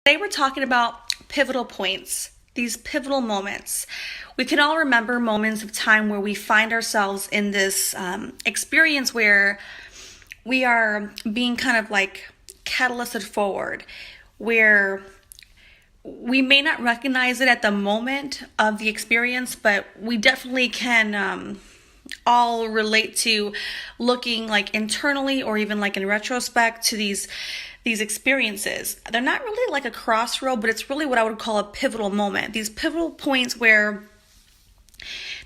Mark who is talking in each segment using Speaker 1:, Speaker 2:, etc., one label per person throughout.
Speaker 1: Today we're talking about pivotal points, these pivotal moments. We can all remember moments of time where we find ourselves in this experience where we are being kind of like catalysted forward, where we may not recognize it at the moment of the experience, but we definitely can all relate to looking like internally or even like in retrospect to these experiences. They're not really like a crossroad, but it's really what I would call a pivotal moment. These pivotal points where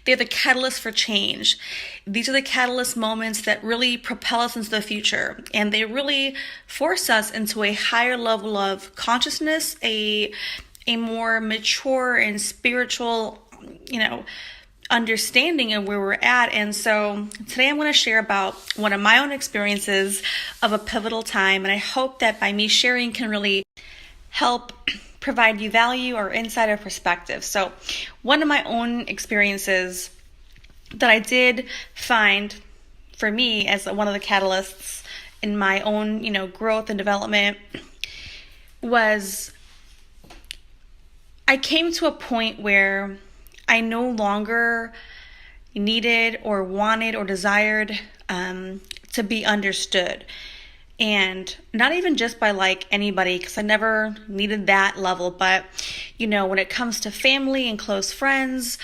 Speaker 1: they're the catalyst for change. These are the catalyst moments that really propel us into the future, and they really force us into a higher level of consciousness, a more mature and spiritual, understanding of where we're at. And so today I'm going to share about one of my own experiences of a pivotal time, and I hope that by me sharing can really help provide you value or insight or perspective. So one of my own experiences that I did find for me as one of the catalysts in my own, growth and development was I came to a point where I no longer needed or wanted or desired to be understood. And not even just by like anybody, because I never needed that level, but when it comes to family and close friends,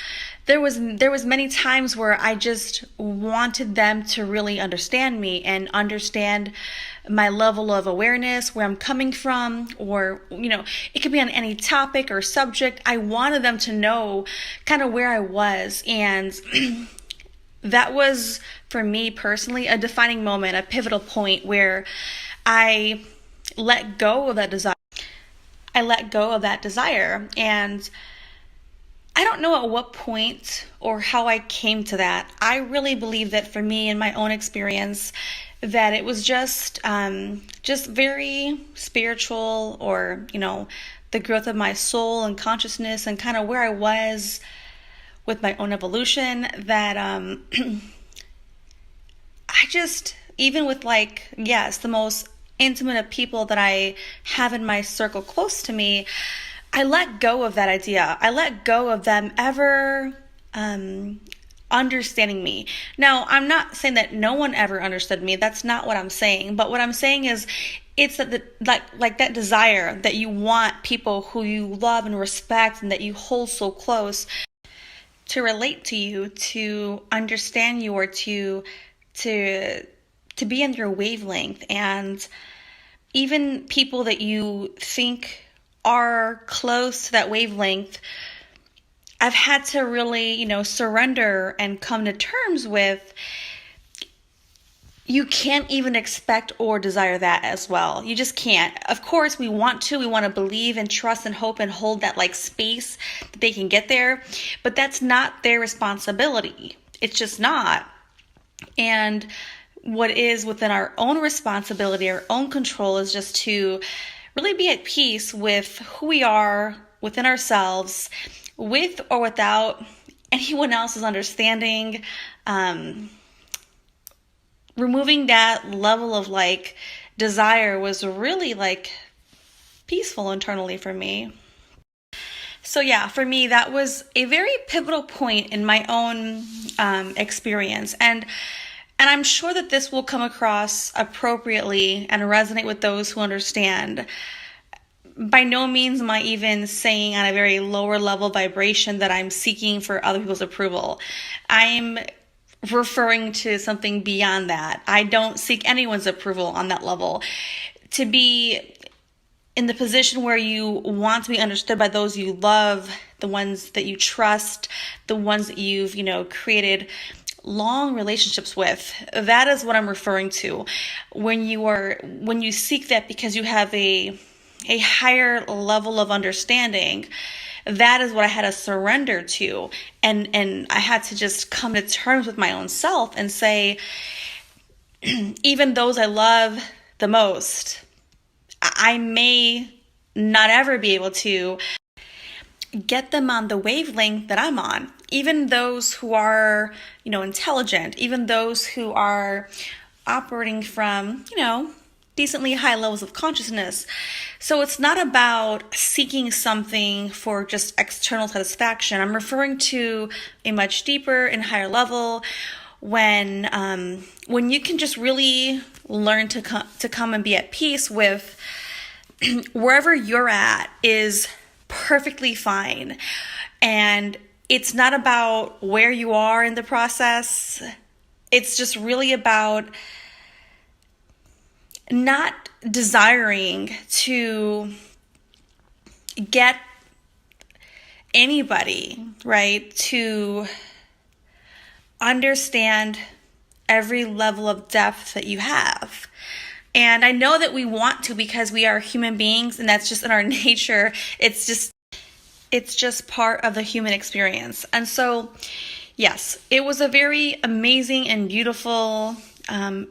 Speaker 1: there was many times where I just wanted them to really understand me and understand my level of awareness, where I'm coming from, or it could be on any topic or subject. I wanted them to know kind of where I was, and that was, for me personally, a defining moment, a pivotal point where I let go of that desire. And I don't know at what point or how I came to that. I really believe that for me, in my own experience, that it was just very spiritual, or the growth of my soul and consciousness and kind of where I was with my own evolution, that I just, even with the most intimate of people that I have in my circle close to me, I let go of that idea. I let go of them ever understanding me. Now, I'm not saying that no one ever understood me. That's not what I'm saying. But what I'm saying is, it's that desire that you want people who you love and respect and that you hold so close to relate to you, to understand you, or to be in your wavelength. And even people that you think are close to that wavelength, I've had to really, surrender and come to terms with, you can't even expect or desire that as well. You just can't. Of course, we want to believe and trust and hope and hold that space that they can get there, but that's not their responsibility. It's just not. And what is within our own responsibility, our own control, is just to really be at peace with who we are within ourselves, with or without anyone else's understanding. Removing that level of desire was really peaceful internally for me. So yeah, for me, that was a very pivotal point in my own experience. And I'm sure that this will come across appropriately and resonate with those who understand. By no means am I even saying on a very lower level vibration that I'm seeking for other people's approval. I'm referring to something beyond that. I don't seek anyone's approval on that level. To be in the position where you want to be understood by those you love, the ones that you trust, the ones that you've, created long relationships with, that is what I'm referring to. When you seek that because you have a higher level of understanding, that is what I had to surrender to. And I had to just come to terms with my own self and say, even those I love the most, I may not ever be able to get them on the wavelength that I'm on. Even those who are, intelligent, even those who are operating from, decently high levels of consciousness. So it's not about seeking something for just external satisfaction. I'm referring to a much deeper and higher level when you can just really learn to come and be at peace with wherever you're at is perfectly fine. And it's not about where you are in the process. It's just really about not desiring to get anybody, right, to understand every level of depth that you have. And I know that we want to because we are human beings and that's just in our nature. It's just part of the human experience. And so, yes, it was a very amazing and beautiful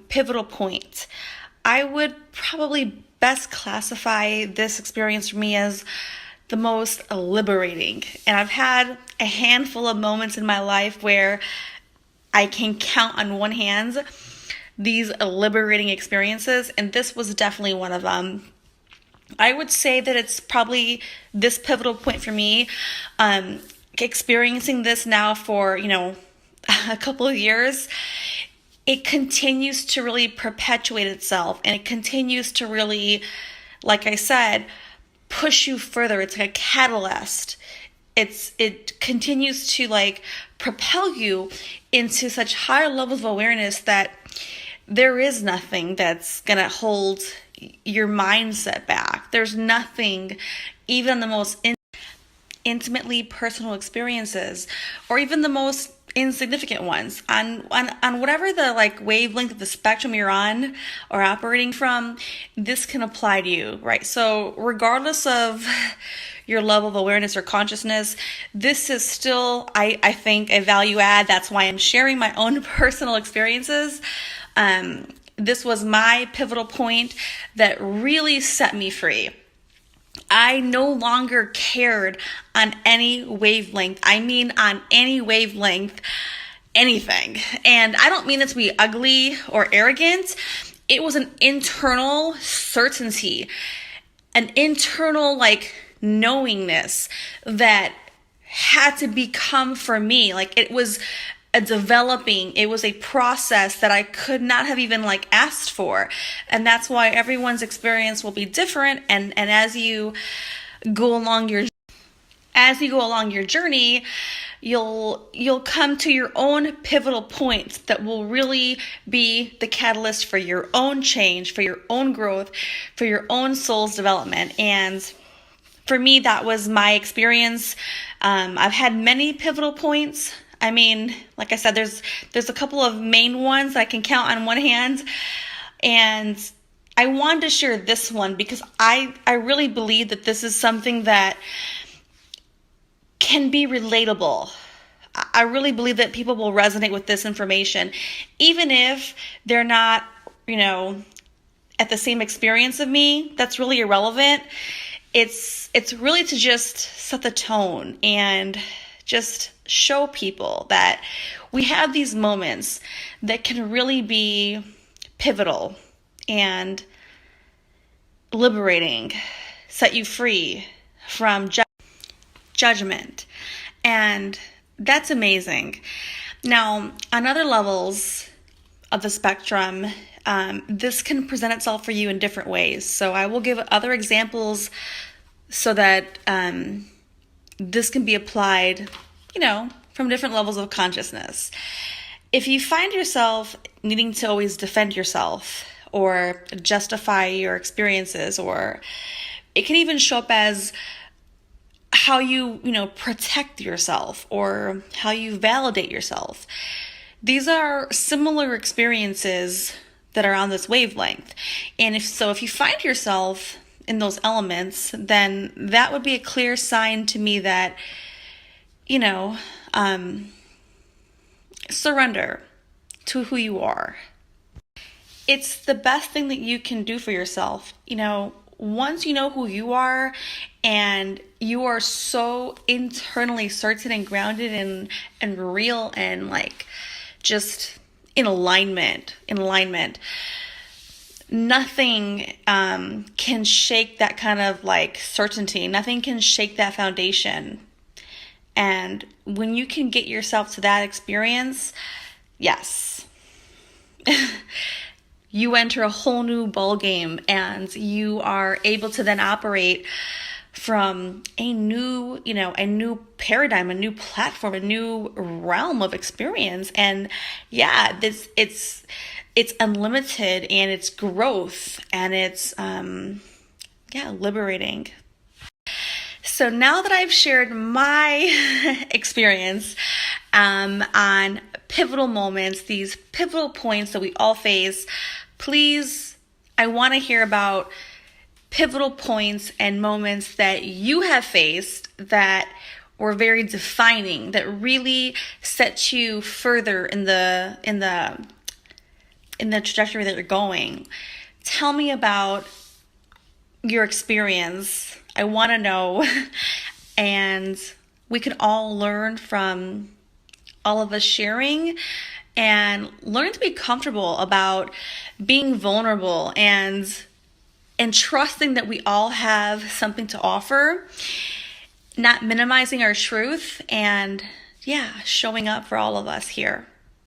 Speaker 1: pivotal point. I would probably best classify this experience for me as the most liberating. And I've had a handful of moments in my life where I can count on one hand these liberating experiences, and this was definitely one of them. I would say that it's probably this pivotal point for me, experiencing this now for, a couple of years. It continues to really perpetuate itself, and it continues to really, like I said, push you further. It's like a catalyst. It continues to propel you into such higher levels of awareness that there is nothing that's gonna hold your mindset back. There's nothing, even the most intimately personal experiences, or even the most insignificant ones on whatever the wavelength of the spectrum you're on or operating from, this can apply to you, right? So regardless of your level of awareness or consciousness, this is still, I think, a value add. That's why I'm sharing my own personal experiences. This was my pivotal point that really set me free. I no longer cared on any wavelength. I mean, on any wavelength, anything. And I don't mean it to be ugly or arrogant. It was an internal certainty, an internal knowingness that had to become for me. It was it was a process that I could not have even asked for. And that's why everyone's experience will be different. And as you go along your journey, you'll come to your own pivotal points that will really be the catalyst for your own change, for your own growth, for your own soul's development. And for me, that was my experience. I've had many pivotal points. I mean, like I said, there's a couple of main ones I can count on one hand. And I wanted to share this one because I really believe that this is something that can be relatable. I really believe that people will resonate with this information, even if they're not, at the same experience of me. That's really irrelevant. It's really to just set the tone and just show people that we have these moments that can really be pivotal and liberating, set you free from judgment. And that's amazing. Now, on other levels of the spectrum, this can present itself for you in different ways. So I will give other examples so that this can be applied, from different levels of consciousness. If you find yourself needing to always defend yourself or justify your experiences, or it can even show up as how you, protect yourself or how you validate yourself. These are similar experiences that are on this wavelength. And if you find yourself in those elements, then that would be a clear sign to me that, surrender to who you are. It's the best thing that you can do for yourself. Once you know who you are and you are so internally certain and grounded and real and just in alignment, nothing can shake that kind of like certainty. Nothing can shake that foundation. And when you can get yourself to that experience, yes, you enter a whole new ball game, and you are able to then operate from a new, a new paradigm, a new platform, a new realm of experience. And yeah, it's unlimited, and it's growth, and it's liberating. So now that I've shared my experience on pivotal moments, these pivotal points that we all face, please, I want to hear about pivotal points and moments that you have faced that were very defining, that really set you further in the trajectory that you're going. Tell me about your experience. I want to know. And we can all learn from all of us sharing, and learn to be comfortable about being vulnerable and trusting that we all have something to offer, not minimizing our truth, and showing up for all of us here.